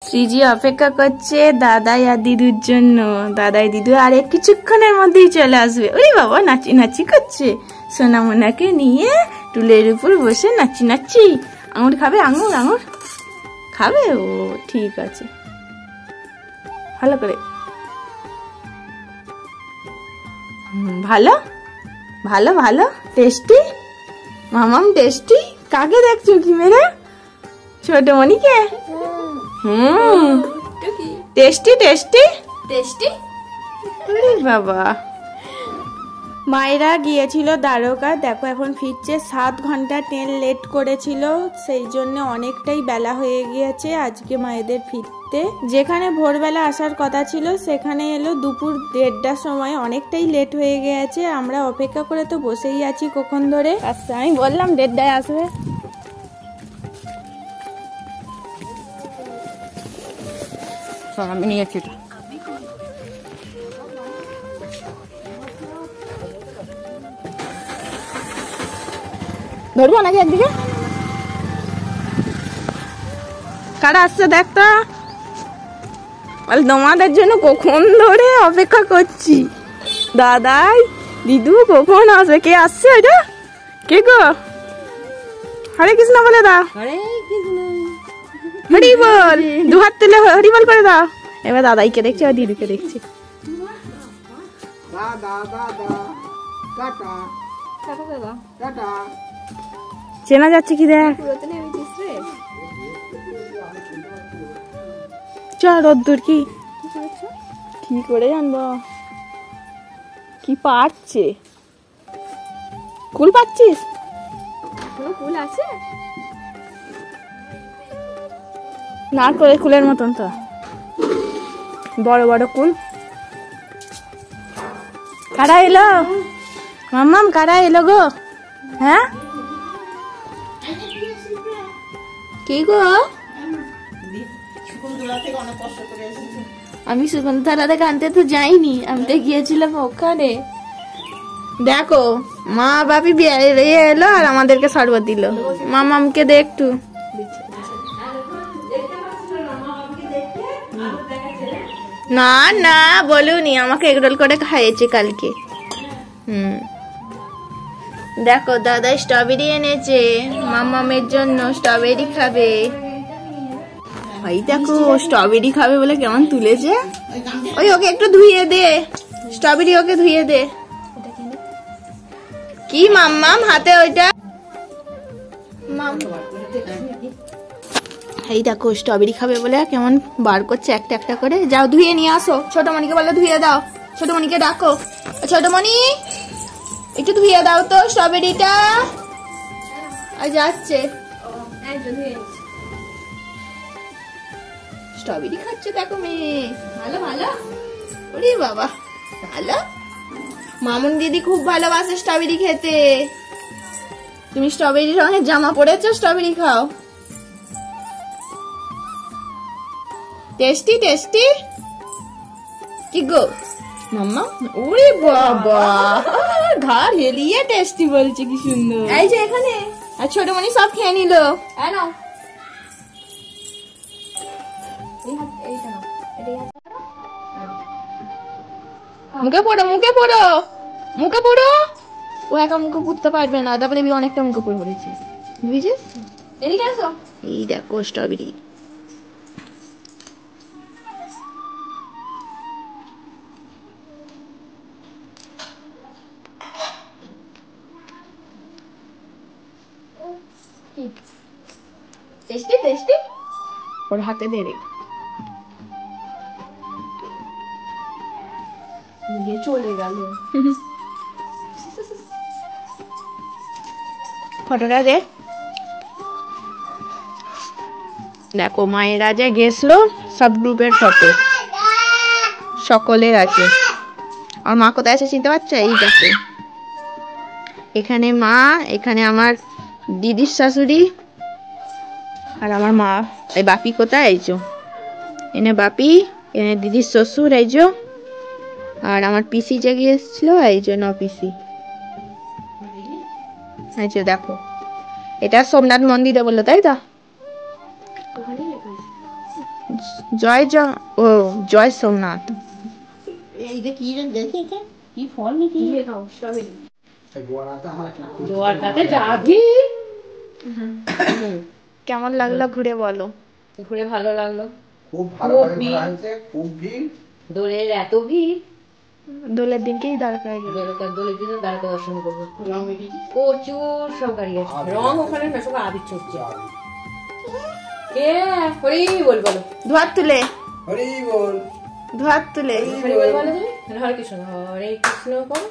শ্রীজি অপেক্ষা করছে দাদাই আর দিদুর জন্য। দাদাই দিদু আর কিছুক্ষণের মধ্যেই চলে আসবে। ওরে বাবা, নাচি নাচি করছে। সোনামোনাকে নিয়ে টুলের উপর বসে নাচি নাচি। আঙুর খাবে? আঙুর আঙুর খাবে? ও ঠিক আছে, ভালো করে। ভালো ভালো ভালো, টেস্টি মামাম, টেস্টি। কাকে দেখছো কি মেরে? ছোট মনিকে? Tasty tasty tasty. বাবা, মায়েরা গিয়েছিল দ্বারকা, দেখো এখন ফিরছে। 7 ঘন্টা ট্রেন লেট করেছিল, সেই জন্য অনেকটাই বেলা হয়ে গিয়েছে আজকে মায়েদের ফিরতে। যেখানে ভোরবেলা আসার কথা ছিল সেখানে এলো দুপুর 1:30টার সময়, অনেকটাই লেট হয়ে গিয়েছে। আমরা অপেক্ষা করে তো বসেই আছি কখন ধরে। আচ্ছা, আমি বললাম 1:30টায় আসবে। আমি নিয়েছি তো। ধরবো নাকি একদিকে? কারা আসছে দেখ তো। তোমাদের জন্য কখন ধরে অপেক্ষা করছি। দাদাই দিদু কখন আসবে। কে আসছে এটা? কে গো? হরে কৃষ্ণ বলে দাও। হরি বল, 2 হাত তুলে হরি বল করে দাও। এবার দাদাইকে দেখছি আর দিদুকে দেখছি। চেনা যাচ্ছে কি দেখ। চল রোদ্দুর কি কি করে জানবো। কি পাচ্ছে? কুল পাচ্ছিস? কুল আছে না? করে কুলের মতন তো বড় বড় কুল। কারা এলো মাম্মাম? কারা এলো গো? হ্যাঁ কি গো? আমি শকুন্তলা থেকে আনতে তো যাইনি, আমি তো গিয়েছিলাম ওখানে। দেখো মা বাপি এলো আর আমাদেরকে শরবত দিল। মামামকে দে একটু। না না বলুনি, আমাকে এগরোল করে খাইয়েছে কালকে। দেখো দাদা স্ট্রবেরি এনেছে মামামের জন্য, স্ট্রবেরি খাবে। ভাই দেখো স্ট্রবেরি খাবে বলে কেমন তুলেছে। ওই ওকে একটু ধুইয়ে দে, স্ট্রবেরি ওকে ধুইয়ে দে। কি মাম্মাম হাতে ওইটা? এই দেখো স্ট্রবেরি খাবে বলে কেমন বার করছে একটা একটা করে। যাও ধুয়ে নিয়ে আসো। ছোট মনিকে বলে ধুয়ে দাও। ছোট মনিকে ডাকো। ছোট মনি একটু ধুয়ে দাও তো স্ট্রবেরিটা। আর যাচ্ছে স্ট্রবেরি খাচ্ছে দেখো মেয়ে। ভালো ভালো। ওরে বাবা ভালো। মামুন দিদি খুব ভালোবাসে স্ট্রবেরি খেতে। তুমি স্ট্রবেরি রঙের জামা পরেছো, স্ট্রবেরি খাও। টেস্টি টেস্টি কি গো মাম্মা? ওরে বাবা, ঘাড় হেলিয়ে টেস্টি বলছে, কি সুন্দর। এই যে এখানে। আর ছোট মনি সব খেয়ে নিল। মুখে পড়ো মুখে পড়ো মুখে পড়ো। ও একা মুখে পুড়তে পারবে না, তারপরে অনেকটা মুখে পড়ে পড়েছে বুঝেছিস। এই দেখো স্ট্রবেরি। Tasty tasty. ওর হাতে দে রে। চলে গেল। ফটোটা দে। দেখো মায়েরা যে গেছিল সব গ্রুপের ফটো সকলের আছে। আর মা কোথায় আছে চিনতে পারছো? এই দেখো এখানে মা, এখানে আমার দিদির শাশুড়ি আর আমার মা। এই বাপি কোথায়? এই যে এনে বাপি, এনে দিদির শ্বশুর, এই যে আর আমার পিসি যে গিয়েছিল এই যে পিসি। এই যে দেখো এটা সোমনাথ মন্দিরে বললো তাই তো? জয় ও জয় সোমনাথ। এইটা কি দেখি কি ফল নাকি খাও স্ট্রবেরি গোয়াটাতে যাবি। কেমন লাগলো ঘুরে বলো? ঘুরে ভালো লাগলো, খুব ভালো খুব ভিড়, দোলের এত ভিড়। দোলের দিনকেই দরকার, দোলের দিনে দ্বারকা দর্শন করবো। প্রচুর সব গাড়ি আছে, রং ওখানে না সব আবির ছড়ছে। কে হরি বল বলো, ধোয়ার তুলে হরি বল, ধোয়ার তুলে হরি বল বলো তুমি। হরে কৃষ্ণ হরে কৃষ্ণ বল,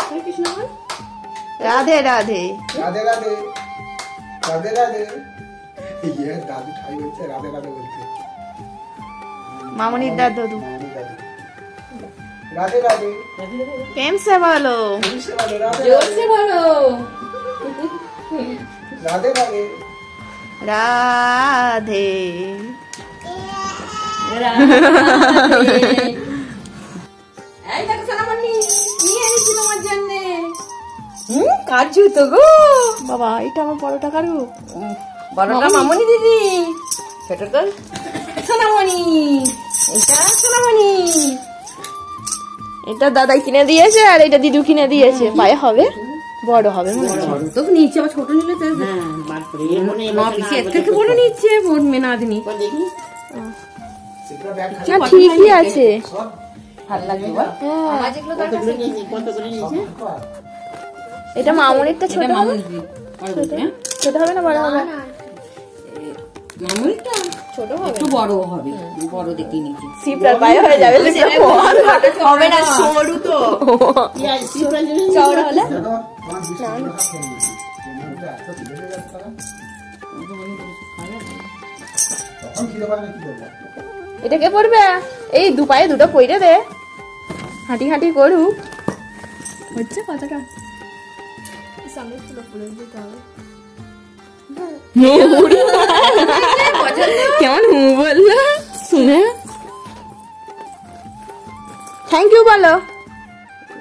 হরে কৃষ্ণ বল, রাধে রাধে রাধে রাধে রাধে রাধে। ইয়ে দাদু ঠাই হচ্ছে রাধে রাধে বলতে, মামনির দাদু রাধে রাধে প্রেম সে বলো, জোর সে বলো, রাধে রাধে রাধে এই দেখো সোনামণি নিয়ে এসেছি তোমার জন্য। কার জুতো গো বাবা, এটা আমার বড়টা কারু, বড়টা মামনি দিদি, ছোটটা সোনামণি, এটা সোনামণি। এটা দাদাই কিনে দিয়েছে আর এটা দিদু কিনে দিয়েছে। পায়ে হবে, বড় হবে মনে হয়। তো নিচে আবার ছোট নিলে তো এর থেকে বড় নিচ্ছে বোন মেনাদিনী। না ঠিকই আছে, ভালো লাগবে আমার যেগুলো দরকার কত করে নিয়েছে। এটা মামনিরটা ছোট হবে, মামনি ছোট হবে না বড় হবে? মামনিটা ছোট হবে, একটু বড় হবে, বড় দেখে নিচ্ছি। সিপটার পায়ে হয়ে যাবে, হবে না সরু তো চওড়া হলে। এটা কে পড়বে? এই দু পায়ে দুটো পইরে দে, হাঁটি হাঁটি করুক। হচ্ছে কতটা কেমন হু বললো শুনে। থ্যাংক ইউ বলো,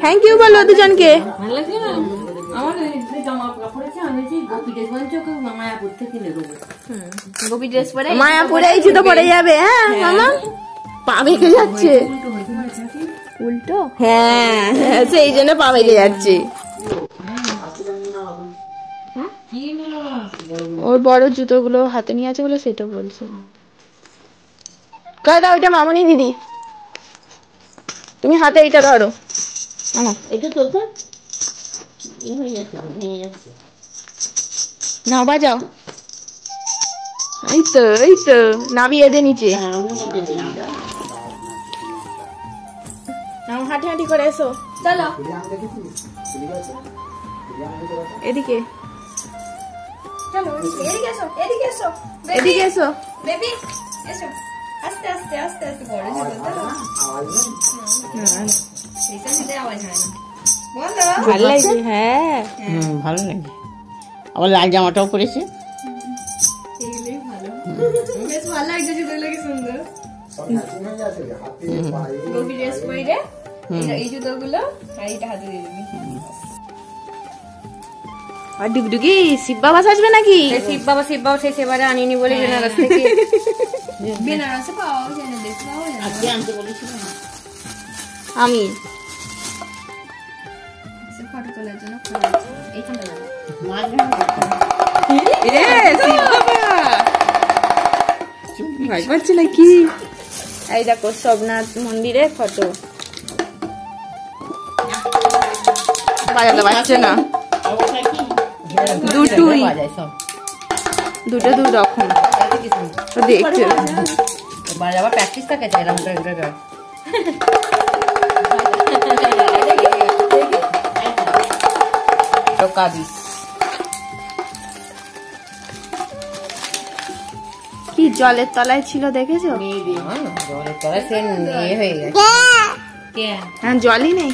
থ্যাংক ইউ বলো দুজনকে। ভালো লাগছে না আমার জামা কাপড় আছে, আমি যে গোপী ড্রেস বানিয়েছি ওকে মায়াপুর থেকে কিনে দেবো। গোপী ড্রেস পরে মায়াপুরে এই জুতো পরে যাবে। হ্যাঁ মামা, পা বেঁকে যাচ্ছে উল্টো, হ্যাঁ সেই জন্য পা বেঁকে যাচ্ছে। ওর বড় জুতোগুলো হাতে নিয়ে আছে বলে সেটা বলছে। কাদা ওইটা মামনি দিদি, তুমি হাতে এইটা ধরো। এটা চলছে না বাজাও, এই তো নামিয়ে দে নিচে। হাঁটি হাঁটি করে এসো, চলো এদিকে, এদিকে এসো। বেবি এসো, আস্তে আস্তে আস্তে আস্তে বড় ছিল তো এইটা দিতে আওয়াজ হয় না। বলো ভালো লাগছে? হ্যাঁ ভালো লাগে। আবার লাল জামাটাও পরেছে, এগুলোই ভালো, বেশ ভালো লাগছে, জুতোগুলো কি সুন্দর। গোপী ড্রেস পরে এই জুতোগুলো আর এইটা হাতে দিয়ে দিবি। আর ডুগডুগি শিব বাবা সাজবে নাকি? শিব বাবা সেই সেবারে আনিনি বলে বেনারস থেকে। বেনারসে পাওয়া যায় না, দেখতে পাওয়া যায় আজকে আনতে বলেছিলাম আমি। ফটো তোলার জন্য এইখানটা লাগবে। ভয় পাচ্ছে নাকি? এই দেখো সোমনাথ মন্দিরের ফটো। বাজাতে পারছে না, দুটোই দুটো দু রকম দেখছে। আবার প্র্যাকটিস থাকে চাইলাম কি জলের তলায় ছিল দেখেছো? জলের তলায় সে ইয়ে হয়ে গেছে। হ্যাঁ জলই নেই,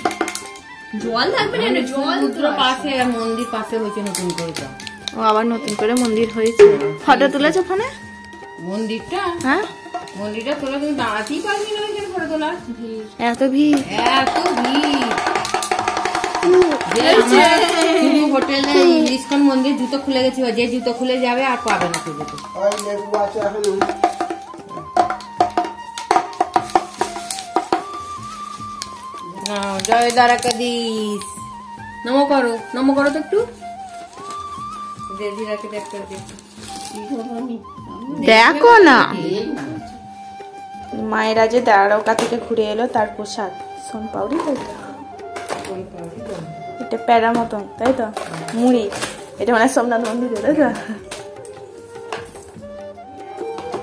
জল থাকবে না, জল পাশে মন্দির পাশে হয়েছে নতুন করে। ও আবার নতুন করে মন্দির হয়েছে। ফটো তুলেছো ফোনে? মন্দিরটা হ্যাঁ মন্দিরটা তোলা কিন্তু দাঁড়াতেই পারবি না এখানে ফটো তোলা। এত ভিড়, এত ভিড় শুধু হোটেলে ইস্কন মন্দির জুতো খুলে গেছে, যে জুতো খুলে যাবে আর পাবে না জুতো। জয় দ্বারকাধীশ। নমো করো তো একটু। দেখো না মায়েরা যে দ্বারকা থেকে ঘুরে এলো তার প্রসাদ সোন পাউরি, তাই তো? এটা প্যারা মতন, তাই তো? মুড়ি, এটা মানে সোমনাথ মন্দিরে, তাই তো?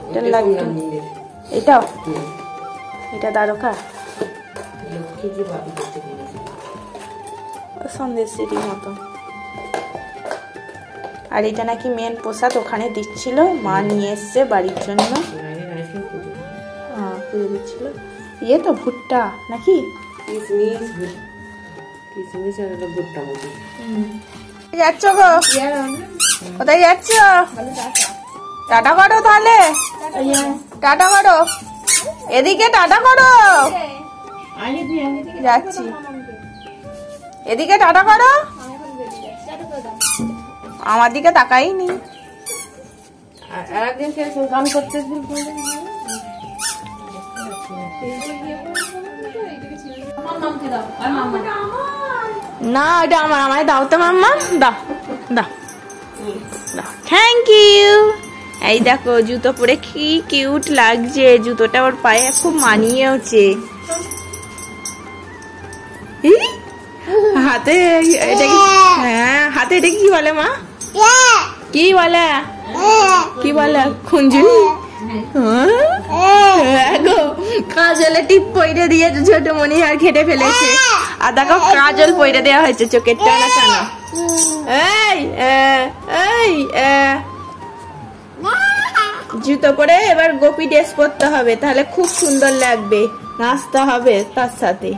এটা লাগবে, এটাও, এটা দ্বারকা সন্দেশির মতন। আর এটা নাকি মেন প্রসাদ ওখানে দিচ্ছিল, মা নিয়ে এসছে বাড়ির জন্য। হ্যাঁ, পুজো দিচ্ছিল। ইয়ে তো ভুট্টা নাকি? যাচ্ছ গো? কোথায় যাচ্ছ? টাটা করো তাহলে, টাটা করো, এদিকে টাটা করো। যাচ্ছি, এদিকে টাটা করো। আমার দিকে তাকাই নি। গান করতে না, ওটা আমার, আমায় দাও তো মাম্মা, দাও দাও দাও, থ্যাংক ইউ। এই দেখো জুতো পরে কি কিউট লাগছে, জুতোটা ওর পায়ে খুব মানিয়েওছে। হাতে এটা কি? হ্যাঁ, হাতে এটা কি বলে মা? কি বলে? কি বলে? খুঞ্জুনি। গো কাজলে টিপ পইরে দিয়েছে ছোট মনি, আর খেটে ফেলেছে। আর দেখো কাজল পইরে দেওয়া হয়েছে চোখের টানা টানা। এই এই জুতো পরে এবার গোপী ড্রেস পরতে হবে, তাহলে খুব সুন্দর লাগবে, নাচতে হবে তার সাথে।